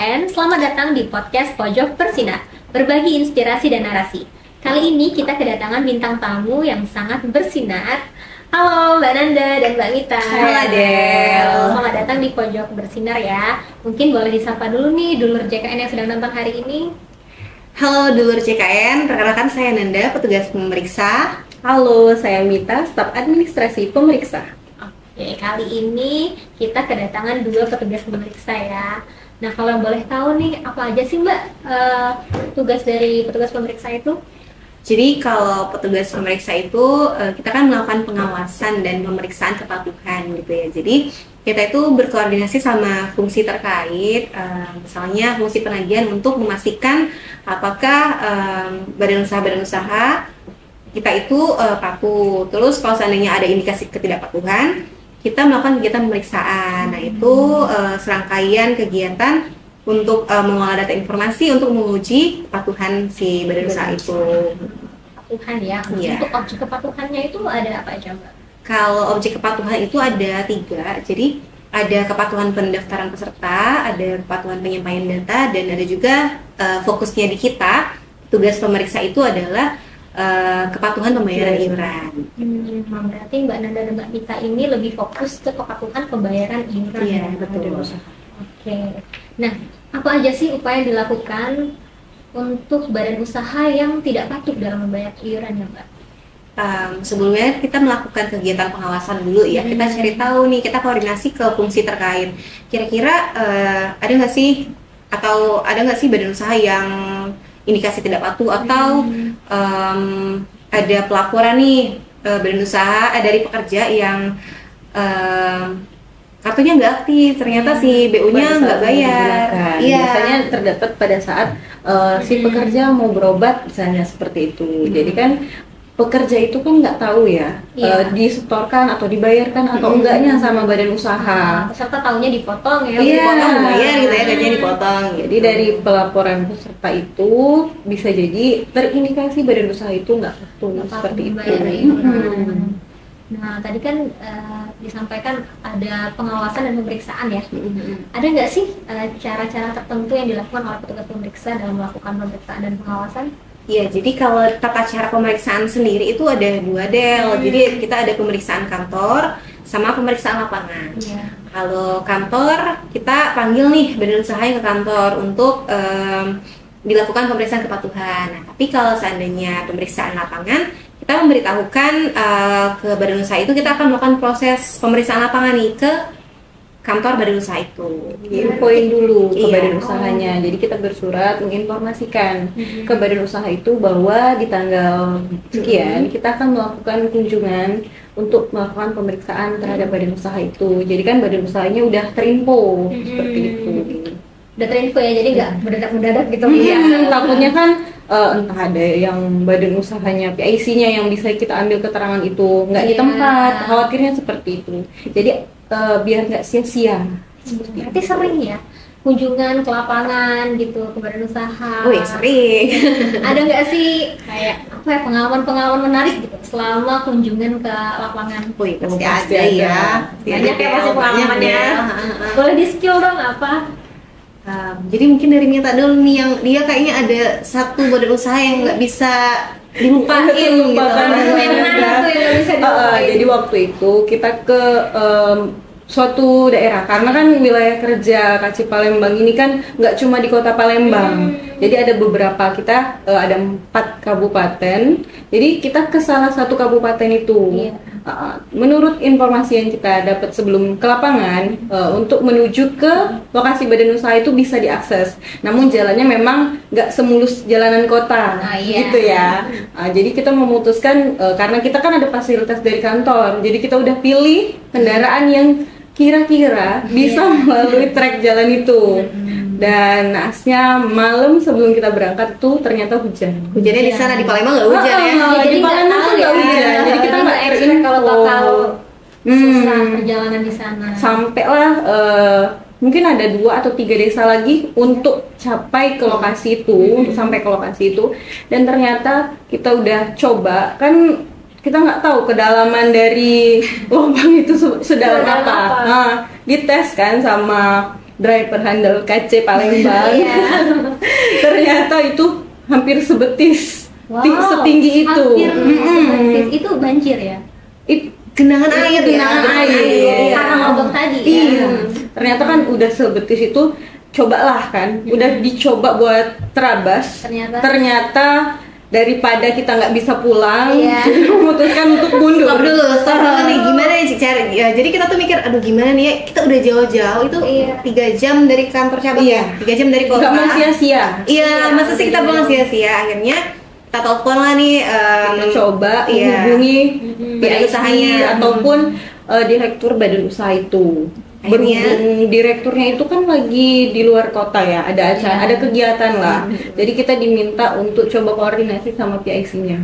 JKN, selamat datang di podcast Pojok Bersinar, berbagi inspirasi dan narasi. Kali ini kita kedatangan bintang tamu yang sangat bersinar. Halo Mbak Nanda dan Mbak Mita. Halo Adel. Selamat datang di Pojok Bersinar ya. Mungkin boleh disapa dulu nih dulur JKN yang sedang nonton hari ini. Halo dulur JKN, perkenalkan saya Nanda, petugas pemeriksa. Halo, saya Mita, staf administrasi pemeriksa. Oke, kali ini kita kedatangan dua petugas pemeriksa ya. Nah, kalau boleh tahu nih, apa aja sih Mbak tugas dari petugas pemeriksa itu? Jadi kalau petugas pemeriksa itu kita kan melakukan pengawasan dan pemeriksaan kepatuhan gitu ya. Jadi kita itu berkoordinasi sama fungsi terkait, misalnya fungsi penagihan untuk memastikan apakah badan usaha kita itu patuh. Terus kalau seandainya ada indikasi ketidakpatuhan, kita melakukan kegiatan pemeriksaan. Nah itu serangkaian kegiatan untuk mengolah data informasi untuk menguji kepatuhan si badan usaha itu. Kepatuhan ya. Iya. Untuk objek kepatuhannya itu ada apa aja Mbak? Kalau objek kepatuhan itu ada 3. Jadi ada kepatuhan pendaftaran peserta, ada kepatuhan penyampaian data, dan ada juga fokusnya di kita, tugas pemeriksa itu adalah kepatuhan pembayaran iuran. Berarti Mbak Nanda dan Mbak Mita ini lebih fokus ke kepatuhan pembayaran iuran. Iya, ya? betul. Oke. Nah, apa aja sih upaya yang dilakukan untuk badan usaha yang tidak patuh dalam membayar iuran ya Mbak? Sebelumnya kita melakukan kegiatan pengawasan dulu ya. Kita cari tahu nih, kita koordinasi ke fungsi terkait. Kira-kira ada nggak sih badan usaha yang indikasi tidak patuh atau ada pelaporan nih badan usaha dari pekerja yang kartunya nggak aktif, ternyata si BU-nya nggak bayar. Iya. Biasanya terdapat pada saat si pekerja mau berobat misalnya seperti itu. Jadi kan pekerja itu kan nggak tahu ya disetorkan atau dibayarkan atau enggaknya sama badan usaha. Peserta tahunya dipotong ya. Dipotong bayar gitu ya, gajinya dipotong. Jadi dari pelaporan peserta itu bisa jadi terindikasi badan usaha itu nggak patuh seperti itu. Nah, tadi kan disampaikan ada pengawasan dan pemeriksaan ya. Ada nggak sih cara-cara tertentu yang dilakukan oleh petugas pemeriksa dalam melakukan pemeriksaan dan pengawasan? Iya, jadi kalau tata cara pemeriksaan sendiri itu ada 2 Del. Jadi kita ada pemeriksaan kantor sama pemeriksaan lapangan. Kalau kantor kita panggil nih badan usahanya ke kantor untuk dilakukan pemeriksaan kepatuhan. Nah, tapi kalau seandainya pemeriksaan lapangan, kita memberitahukan ke badan usaha itu kita akan melakukan proses pemeriksaan lapangan nih ke kantor badan usaha itu. Infoin dulu ke badan usahanya. Jadi kita bersurat menginformasikan ke badan usaha itu bahwa di tanggal sekian kita akan melakukan kunjungan untuk melakukan pemeriksaan terhadap badan usaha itu. Jadi kan badan usahanya udah terinfo seperti itu. Udah terinfo ya, jadi nggak mendadak gitu. Iya, takutnya kan entah ada yang badan usahanya PIC-nya yang bisa kita ambil keterangan itu nggak di tempat, khawatirnya seperti itu. Jadi biar nggak sia-sia. Berarti sering ya kunjungan ke lapangan gitu ke badan usaha. Wih, sering. Ada nggak sih kayak apa ya pengalaman menarik gitu selama kunjungan ke lapangan? Wih, pasti ada ya. Banyak ya pasti pengalamannya. Boleh di spill dong apa? Jadi mungkin dari Mita dulu nih, yang dia kayaknya ada satu badan usaha yang nggak bisa dilupain gitu. Jadi waktu itu kita ke suatu daerah, karena kan wilayah kerja KC Palembang ini kan nggak cuma di kota Palembang. Jadi ada beberapa, kita ada 4 kabupaten. Jadi kita ke salah satu kabupaten itu. Menurut informasi yang kita dapat sebelum ke lapangan, untuk menuju ke lokasi badan usaha itu bisa diakses. Namun jalannya memang nggak semulus jalanan kota, gitu ya. Jadi kita memutuskan karena kita kan ada fasilitas dari kantor, jadi kita udah pilih kendaraan yang kira-kira bisa melalui trek jalan itu. Dan naasnya malam sebelum kita berangkat tuh ternyata hujan. Hujannya di sana, di Palembang nggak hujan ya? Jadi di Palembang tuh nggak hujan. Jadi kita nggak expect kalau bakal susah perjalanan di sana. Sampailah mungkin ada 2 atau 3 desa lagi untuk capai ke lokasi itu, untuk sampai ke lokasi itu. Dan ternyata kita udah coba, kan kita nggak tahu kedalaman dari lubang itu sedalam apa. Nah, dites kan sama driver handle KC Palembang. Iya. Ternyata itu hampir sebetis, setinggi itu. Hampir sebetis. Itu banjir ya? Genangan air ya, Genangan air. Karena lubang tadi ya? Iya. Ternyata kan udah sebetis itu, cobalah kan, udah dicoba buat terabas. Ternyata daripada kita nggak bisa pulang, memutuskan untuk mundur. Stop dulu nih, gimana nih cara? Ya, jadi kita tuh mikir, aduh gimana nih ya, kita udah jauh-jauh itu 3 jam dari kantor cabang ya, 3 jam dari kota. Nggak mau sia-sia. Iya, masa sih kita buang sia-sia? Akhirnya kita telepon lah nih, coba menghubungi badan usahanya ataupun direktur badan usaha itu. Berhubung direkturnya itu kan lagi di luar kota ya, ada acara, ada kegiatan lah. Jadi kita diminta untuk coba koordinasi sama PIC-nya.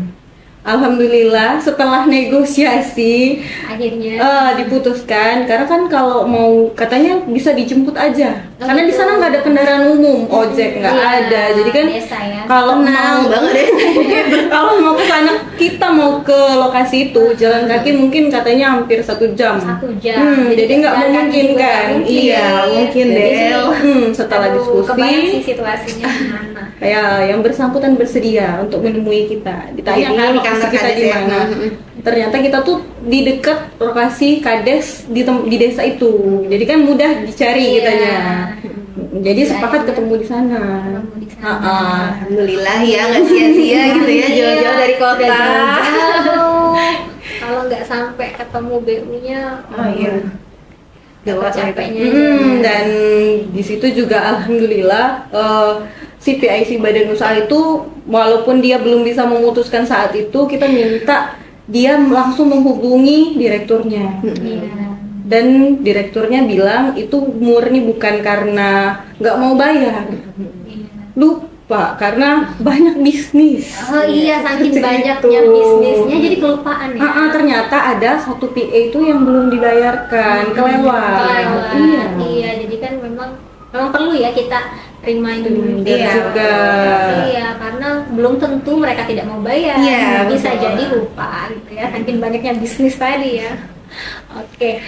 Alhamdulillah setelah negosiasi akhirnya diputuskan, karena kan kalau mau katanya bisa dijemput aja, karena di sana nggak ada kendaraan umum, ojek nggak ada, jadi kan kalau mau kalau mau ke sana kita mau ke lokasi itu jalan kaki mungkin katanya hampir 1 jam. Jadi nggak memungkinkan. Iya mungkin deh. Setelah diskusi situasinya gimana? Ya, yang bersangkutan bersedia untuk menemui kita, ditanya lokasi kita di mana. Ternyata kita tuh di dekat lokasi Kades di desa itu, jadi kan mudah dicari kitanya. Jadi sepakat ketemu di sana. Alhamdulillah ya, nggak sia-sia gitu ya, jauh-jauh dari kota. Kalau nggak sampai ketemu BU-nya, capeknya. Dan di situ juga alhamdulillah si PIC badan usaha itu walaupun dia belum bisa memutuskan saat itu, kita minta dia langsung menghubungi direkturnya. Dan direkturnya bilang itu murni bukan karena nggak mau bayar, lupa karena banyak bisnis. Oh iya, saking banyaknya bisnisnya jadi kelupaan ya. Ternyata ada satu PA itu yang belum dibayarkan, kelewat. Iya, jadi kan memang perlu ya kita terima itu dulu. Juga. Iya, karena belum tentu mereka tidak mau bayar. Bisa jadi lupa gitu ya, saking banyaknya bisnis tadi ya. Oke.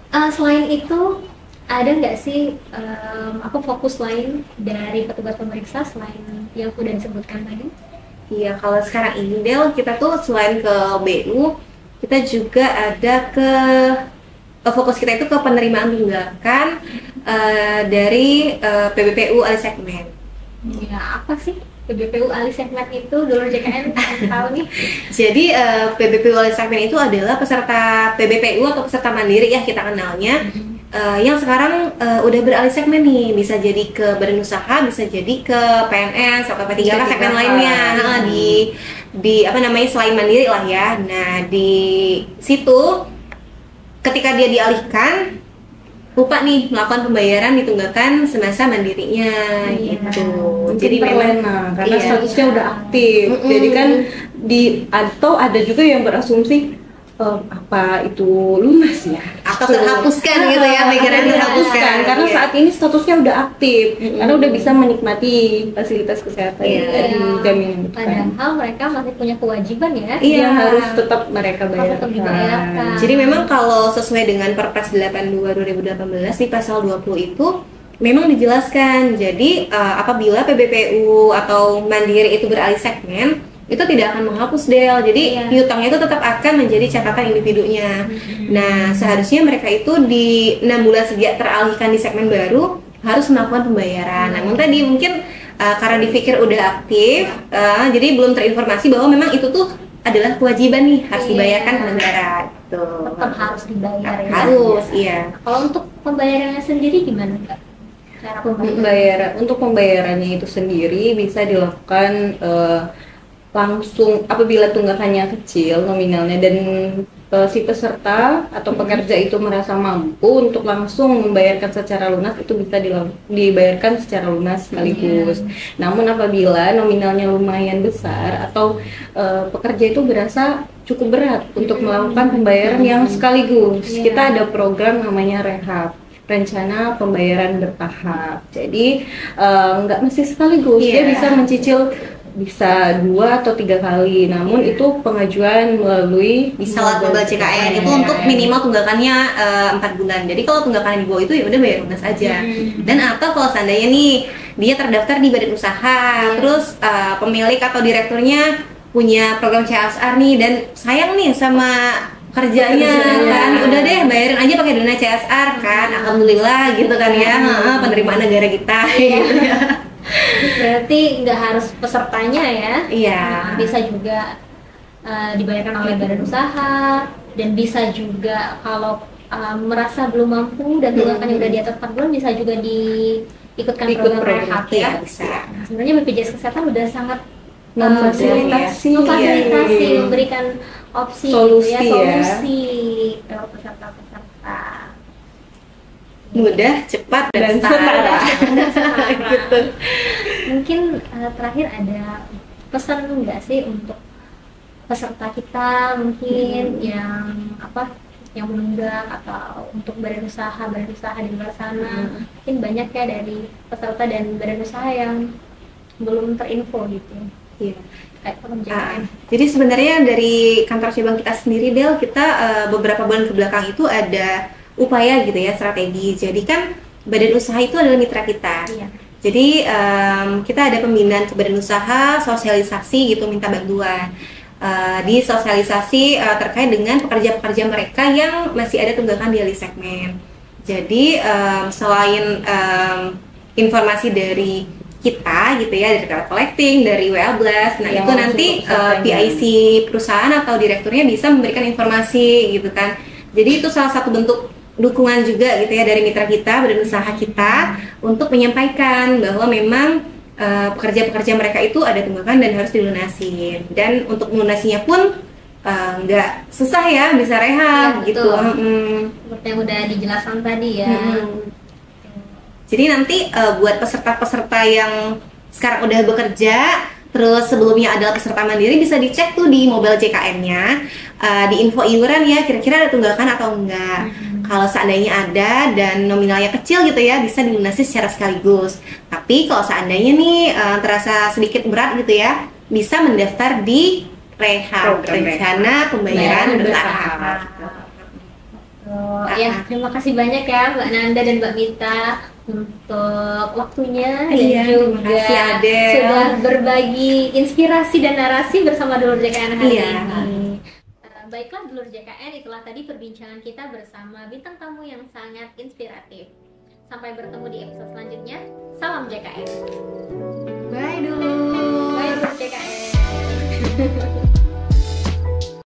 Selain itu ada nggak sih fokus lain dari petugas pemeriksa selain yang sudah disebutkan tadi? Iya, kalau sekarang ini Del, kita tuh selain ke BU, kita juga ada ke fokus kita itu ke penerimaan tunggakan dari PBPU alih segmen. Ya, apa sih PBPU alih segmen itu? Dulu JKN tahu nih. Jadi PBPU alih segmen itu adalah peserta PBPU atau peserta mandiri ya kita kenalnya. Yang sekarang udah beralih segmen nih, bisa jadi ke badan usaha, bisa jadi ke PNS atau P3K segmen lainnya. Di apa namanya, selain mandiri lah ya. Nah, di situ ketika dia dialihkan, lupa nih melakukan pembayaran di tunggakan semasa mandirinya gitu. Jadi memang karena statusnya udah aktif. Jadi kan atau ada juga yang berasumsi apa itu lunas ya atau terhapuskan gitu ya, pikiran terhapuskan karena saat ini statusnya udah aktif, karena udah bisa menikmati fasilitas kesehatan dari jaminan. Padahal mereka masih punya kewajiban ya. Iya, harus tetap mereka bayarkan. Jadi memang kalau sesuai dengan Perpres 82 2018 di pasal 20 itu memang dijelaskan. Jadi apabila PBPU atau mandiri itu beralih segmen, itu tidak akan menghapus Del, jadi piutangnya itu tetap akan menjadi catatan individunya. Nah, seharusnya mereka itu di 6 bulan sejak teralihkan di segmen baru harus melakukan pembayaran. Namun tadi mungkin karena dipikir udah aktif, jadi belum terinformasi bahwa memang itu tuh adalah kewajiban nih, harus dibayarkan ke negara. Tetap harus dibayar ya. Harus, iya. Kalau untuk pembayarannya sendiri gimana Kak? Cara pembayaran? Untuk pembayarannya itu sendiri bisa dilakukan langsung apabila tunggakannya kecil nominalnya dan si peserta atau pekerja itu merasa mampu untuk langsung membayarkan secara lunas, itu bisa dibayarkan secara lunas sekaligus. Namun apabila nominalnya lumayan besar atau pekerja itu berasa cukup berat untuk melakukan pembayaran yang sekaligus, kita ada program namanya Rehab, rencana pembayaran bertahap. Jadi nggak mesti sekaligus, dia bisa mencicil bisa 2 atau 3 kali. Namun itu pengajuan melalui bisa lewat mobile JKN itu untuk minimal tunggakannya 4 bulan. Jadi kalau tunggakan di bawah itu ya udah bayar lunas aja. Dan atau kalau seandainya nih dia terdaftar di badan usaha, terus pemilik atau direkturnya punya program CSR nih dan sayang nih sama kerjanya kan, udah deh bayarin aja pakai dana CSR kan, alhamdulillah gitu kan ya, penerimaan negara kita gitu ya. Berarti nggak harus pesertanya ya? Iya. Bisa juga dibayarkan oleh badan usaha, dan bisa juga kalau merasa belum mampu dan tunggakannya udah di atas 4 bulan bisa juga diikutkan program rehab ya. Bisa. Sebenarnya BPJS Kesehatan udah sangat memfasilitasi, memberikan opsi solusi, gitu ya, solusi untuk peserta-peserta. Mudah, cepat dan setara. Gitu. Mungkin terakhir ada pesan nggak sih untuk peserta kita mungkin yang menunggak atau untuk badan usaha di luar sana, mungkin banyak ya dari peserta dan badan usaha yang belum terinfo gitu. Iya. JKN. Jadi sebenarnya dari kantor cabang kita sendiri, Del, kita beberapa bulan ke belakang itu ada upaya gitu ya, strategi. Jadi kan badan usaha itu adalah mitra kita. Iya. Jadi kita ada pembinaan ke badan usaha, sosialisasi gitu, minta bantuan. Di sosialisasi terkait dengan pekerja-pekerja mereka yang masih ada tunggakan di early segmen. Jadi selain informasi dari kita gitu ya, dari Direct Collecting, dari WA Blast, nah yang itu nanti PIC perusahaan atau direkturnya bisa memberikan informasi gitu kan. Jadi itu salah satu bentuk dukungan juga gitu ya dari mitra kita, badan usaha kita untuk menyampaikan bahwa memang pekerja-pekerja mereka itu ada tunggakan dan harus dilunasin. Dan untuk melunasinya pun nggak susah ya, bisa rehab ya, gitu. Seperti yang udah dijelaskan tadi ya. Jadi nanti buat peserta-peserta yang sekarang udah bekerja, terus sebelumnya adalah peserta mandiri, bisa dicek tuh di mobile JKN-nya, di info iuran ya, kira-kira ada tunggakan atau enggak. Kalau seandainya ada dan nominalnya kecil gitu ya, bisa dilunasi secara sekaligus. Tapi kalau seandainya nih terasa sedikit berat gitu ya, bisa mendaftar di rehab, rencana pembayaran bertahap. Ya, terima kasih banyak ya Mbak Nanda dan Mbak Mita untuk waktunya dan juga sudah berbagi inspirasi dan narasi bersama Dulur JKN hari ini. Baiklah Dulur JKN, itulah tadi perbincangan kita bersama bintang tamu yang sangat inspiratif. Sampai bertemu di episode selanjutnya. Salam JKN. Bye Dulur. Bye Dulur JKN.